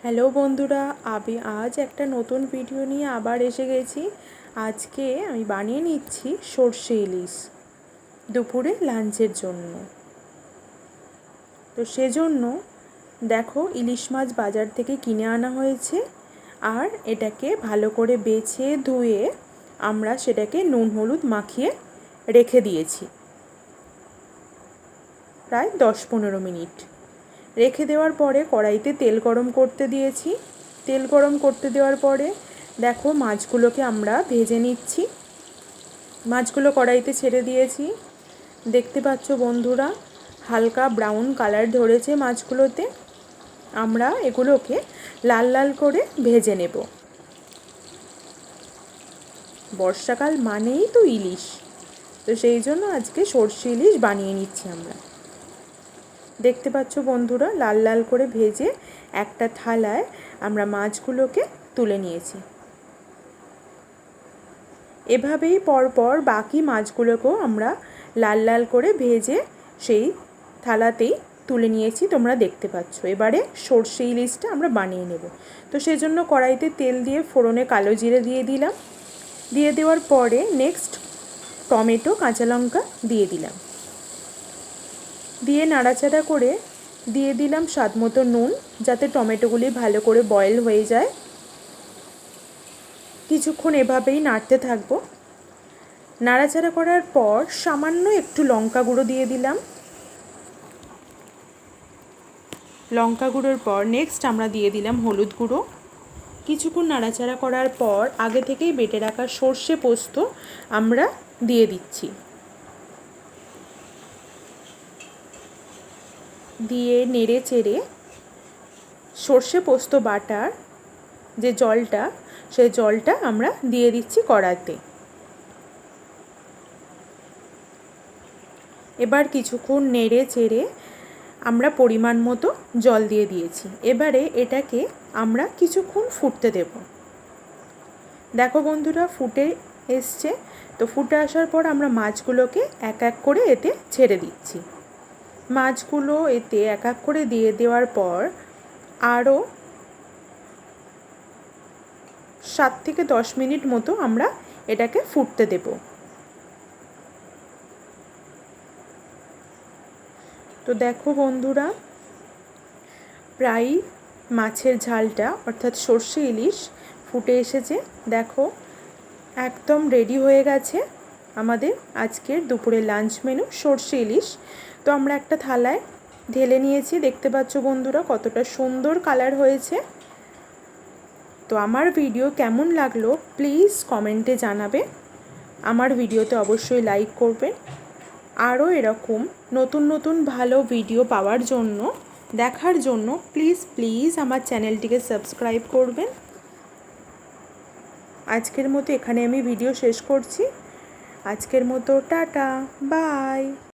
Hello বন্ধুরা, আমি আজ একটা নতুন ভিডিও নিয়ে আবার এসে গেছি। আজকে আমি বানিয়ে নিচ্ছি সর্ষে ইলিশ দুপুরে লাঞ্চের জন্য। তো সেজন্য দেখো, ইলিশ মাছ বাজার থেকে কিনে আনা হয়েছে, আর এটাকে ভালো করে বেছে ধুয়ে আমরা সেটাকে নুন হলুদ মাখিয়ে রেখে দিয়েছি প্রায় 10-15 মিনিট। রেখে দেওয়ার পরে কড়াইতে তেল গরম করতে দিয়েছি। তেল গরম করতে দেওয়ার পরে দেখো, মাছগুলোকে আমরা ভেজে নিচ্ছি। মাছগুলো কড়াইতে ছেড়ে দিয়েছি। দেখতে পাচ্ছ বন্ধুরা, হালকা ব্রাউন কালার ধরেছে মাছগুলোতে। আমরা এগুলোকে লাল লাল করে ভেজে নেব। বর্ষাকাল মানেই তো ইলিশ, তো সেই জন্য আজকে সর্ষে ইলিশ বানিয়ে নিচ্ছি আমরা। দেখতে পাচ্ছ বন্ধুরা, লাল লাল করে ভেজে একটা থালায় আমরা মাছগুলোকে তুলে নিয়েছি। এভাবেই পরপর বাকি মাছগুলোকেও আমরা লাল লাল করে ভেজে সেই থালাতেই তুলে নিয়েছি, তোমরা দেখতে পাচ্ছ। এবারে সর্ষে ইলিশটা আমরা বানিয়ে নেব। তো সেজন্য কড়াইতে তেল দিয়ে ফোড়নে কালো জিরে দিয়ে দিলাম। দিয়ে দেওয়ার পরে নেক্সট টমেটো, কাঁচা লঙ্কা দিয়ে দিলাম। দিয়ে নাড়াচাড়া করে দিয়ে দিলাম স্বাদ মতো নুন, যাতে টমেটোগুলি ভালো করে বয়েল হয়ে যায়। কিছুক্ষণ এভাবেই নাড়তে থাকবো। নাড়াচাড়া করার পর সামান্য একটু লঙ্কা গুঁড়ো দিয়ে দিলাম। লঙ্কা গুঁড়োর পর নেক্সট আমরা দিয়ে দিলাম হলুদ গুঁড়ো। কিছুক্ষণ নাড়াচাড়া করার পর আগে থেকেই বেটে রাখা সর্ষে পোস্ত আমরা দিয়ে দিচ্ছি। দিয়ে নেড়ে চেড়ে সর্ষে পোস্ত বাটার যে জলটা, সেই জলটা আমরা দিয়ে দিচ্ছি কড়াতে। এবার কিছুক্ষণ নেড়ে চেড়ে আমরা পরিমাণ মতো জল দিয়ে দিয়েছি। এবারে এটাকে আমরা কিছুক্ষণ ফুটতে দেব। দেখো বন্ধুরা, ফুটে এসছে। তো ফুটে আসার পর আমরা মাছগুলোকে এক এক করে এতে ছেড়ে দিচ্ছি। মাছগুলো এতে এক এক করে দিয়ে দেওয়ার পর আরও 7 থেকে 10 মিনিট মতো আমরা এটাকে ফুটতে দেব। তো দেখো বন্ধুরা, প্রায় মাছের ঝালটা অর্থাৎ সর্ষে ইলিশ ফুটে এসেছে। দেখো, একদম রেডি হয়ে গেছে আমাদের আজকের দুপুরের লাঞ্চ মেনু সর্ষে ইলিশ। তো আমরা একটা থালায় ঢেলে নিয়েছি। দেখতে পাচ্ছ বন্ধুরা, কতটা সুন্দর কালার হয়েছে। তো আমার ভিডিও কেমন লাগলো প্লিজ কমেন্টে জানাবে। আমার ভিডিওতে অবশ্যই লাইক করবেন। আরও এরকম নতুন নতুন ভালো ভিডিও পাওয়ার জন্য, দেখার জন্য প্লিজ আমার চ্যানেলটিকে সাবস্ক্রাইব করবেন। আজকের মতো এখানে আমি ভিডিও শেষ করছি। আজকের মতো টাটা, বাই।